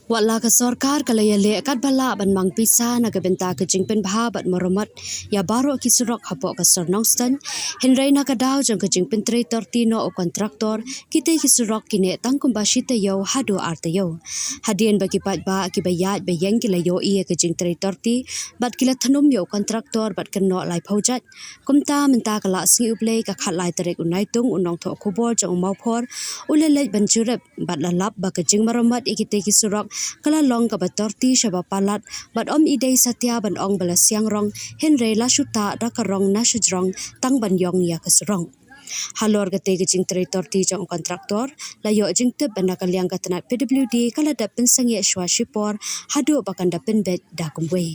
Wala ka sorkar kalaya le kat bala ban mang pisa na gabenta ka jingpen bha bat moromat ya baro ki surok hapo ka sor Nongstoiñ henrei na ka daw jang ka jingpen traitor tino o kontraktor kite ki surok kine tangkum bashi te yo hado arte yo hadien bagi paidbah ki bayat bayang ki layo ia ka jing traitor ti bat kila thanum yo kontraktor bat keno lai phojat kumta menta kala sngi uplei ka khat lai terek unai tung unong tho khubor jang Mawphor ulelej banjurep bat lalap ba ka jing moromat ikite ki surok kala long ka batorti shaba palat bat ïadei satya ban ong bala siang rong henrei la shuta da ka rong na shujrong tang ban yong ya ka surong halor ka te jing traitor ti jong kontraktor la yo kynthup ban ka liang ka tnad PWD kala da seng shwa shipor hadu bakan da bet da kumwe